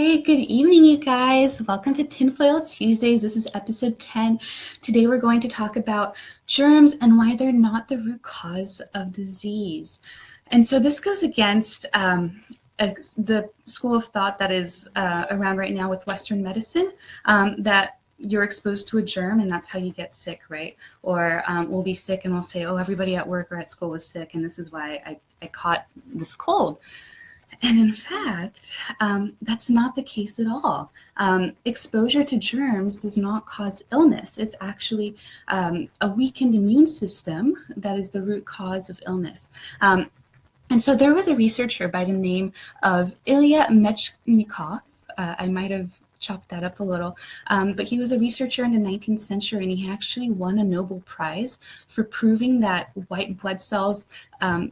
Hey, good evening, you guys. Welcome to Tinfoil Tuesdays. This is episode 10. Today we're going to talk about germs and why they're not the root cause of disease. And so this goes against the school of thought that is around right now with Western medicine, that you're exposed to a germ and that's how you get sick, right? Or we'll be sick and we'll say, oh, everybody at work or at school was sick and this is why I caught this cold. And in fact, that's not the case at all. Exposure to germs does not cause illness. It's actually a weakened immune system that is the root cause of illness. And so there was a researcher by the name of Ilya Mechnikov. I might have chopped that up a little, but he was a researcher in the 19th century, and he actually won a Nobel Prize for proving that white blood cells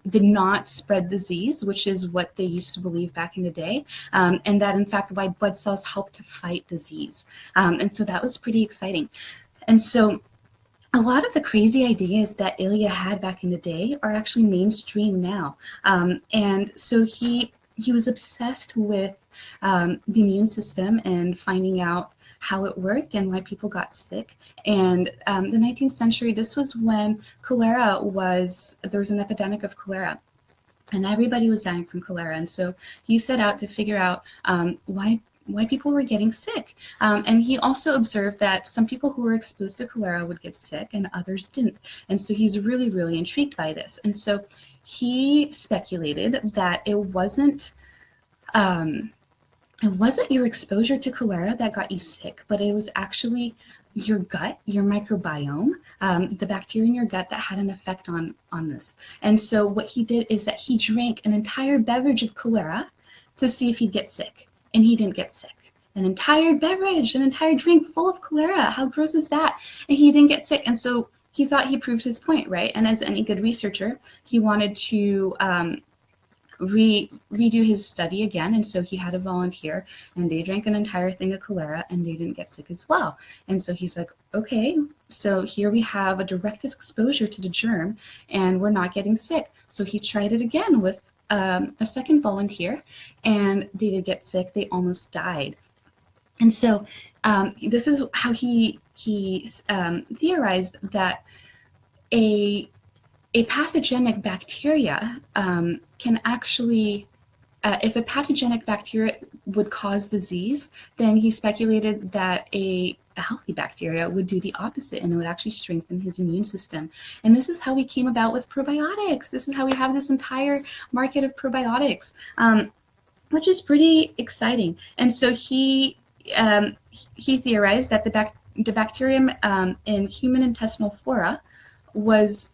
did not spread disease, which is what they used to believe back in the day, and that in fact white blood cells help to fight disease. And so that was pretty exciting. And so a lot of the crazy ideas that Ilya had back in the day are actually mainstream now. And so he was obsessed with the immune system and finding out how it worked and why people got sick. And the 19th century, this was when there was an epidemic of cholera. And everybody was dying from cholera. And so he set out to figure out why people were getting sick. And he also observed that some people who were exposed to cholera would get sick and others didn't. And so he's really, really intrigued by this. And so he speculated that it wasn't your exposure to cholera that got you sick, but it was actually your gut, your microbiome, the bacteria in your gut that had an effect on this. And so what he did is that he drank an entire beverage of cholera to see if he'd get sick. And he didn't get sick. An entire beverage, an entire drink full of cholera. How gross is that? And he didn't get sick. And so he thought he proved his point, right? And as any good researcher, he wanted to redo his study again. And so he had a volunteer and they drank an entire thing of cholera and they didn't get sick as well. And so he's like, okay, so here we have a direct exposure to the germ and we're not getting sick. So he tried it again with a second volunteer, and they did get sick. They almost died. And so this is how he theorized that a pathogenic bacteria can actually, if a pathogenic bacteria would cause disease, then he speculated that a healthy bacteria would do the opposite and it would actually strengthen his immune system. And this is how we came about with probiotics. This is how we have this entire market of probiotics, which is pretty exciting. And so he theorized that the bacterium in human intestinal flora was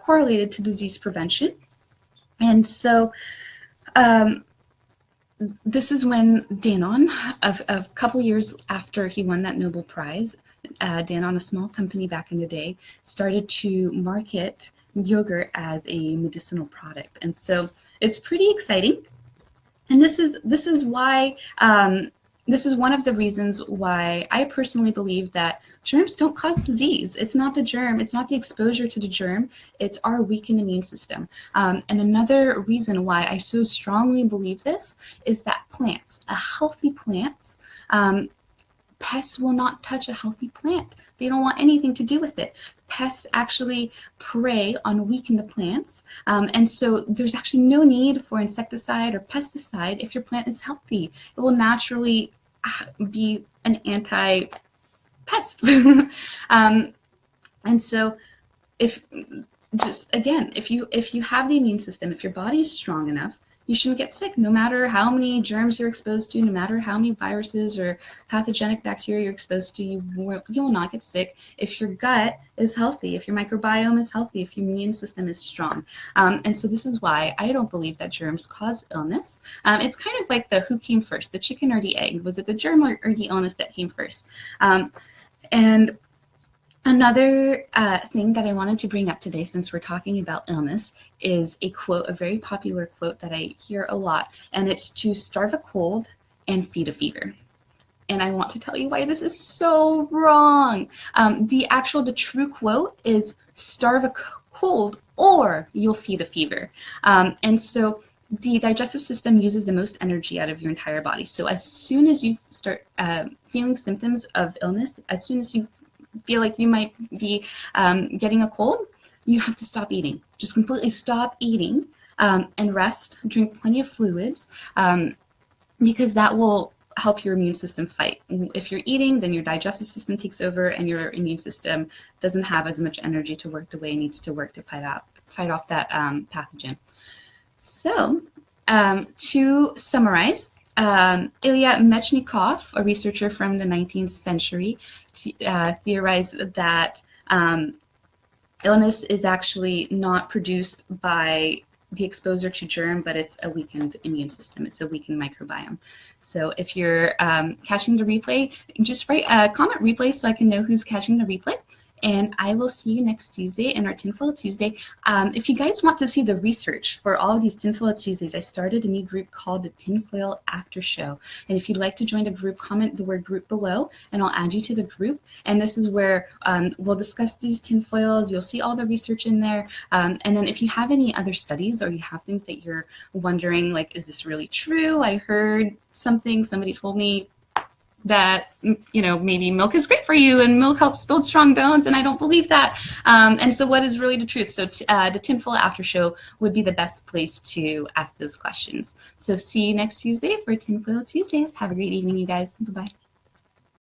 correlated to disease prevention. And so this is when Danone, a couple years after he won that Nobel Prize, Danone, a small company back in the day, started to market yogurt as a medicinal product. And so it's pretty exciting. And this is why this is one of the reasons why I personally believe that germs don't cause disease. It's not the germ, it's not the exposure to the germ, it's our weakened immune system. And another reason why I so strongly believe this is that plants, a healthy plants, pests will not touch a healthy plant. They don't want anything to do with it. Pests actually prey on weakened plants. And so there's actually no need for insecticide or pesticide if your plant is healthy. It will naturally be an anti-pest. And so if you have the immune system, if your body is strong enough, you shouldn't get sick, no matter how many germs you're exposed to, no matter how many viruses or pathogenic bacteria you're exposed to, you will not get sick if your gut is healthy, if your microbiome is healthy, if your immune system is strong. And so this is why I don't believe that germs cause illness. It's kind of like who came first, the chicken or the egg? Was it the germ or the illness that came first? And another thing that I wanted to bring up today, since we're talking about illness, is a quote, a very popular quote that I hear a lot, and it's to starve a cold and feed a fever. And I want to tell you why this is so wrong. The true quote is starve a cold or you'll feed a fever. And so the digestive system uses the most energy out of your entire body. So as soon as you start feeling symptoms of illness, as soon as you feel like you might be getting a cold, you have to stop eating. Just completely stop eating and rest. Drink plenty of fluids because that will help your immune system fight. If you're eating, then your digestive system takes over and your immune system doesn't have as much energy to work the way it needs to work to fight off that pathogen. So to summarize, Ilya Mechnikov, a researcher from the 19th century, theorized that illness is actually not produced by the exposure to germ, but it's a weakened immune system. It's a weakened microbiome. So if you're catching the replay, just write comment replay so I can know who's catching the replay. And I will see you next Tuesday in our Tinfoil Tuesday. If you guys want to see the research for all of these Tinfoil Tuesdays, I started a new group called the Tinfoil After Show. And if you'd like to join the group, comment the word group below, and I'll add you to the group. And this is where we'll discuss these tinfoils. You'll see all the research in there. And then if you have any other studies or you have things that you're wondering, like, is this really true? I heard something, somebody told me that, you know, maybe milk is great for you and milk helps build strong bones, and I don't believe that. And so what is really the truth? So the Tinfoil After Show would be the best place to ask those questions. So see you next Tuesday for Tinfoil Tuesdays. Have a great evening, you guys. Bye-bye.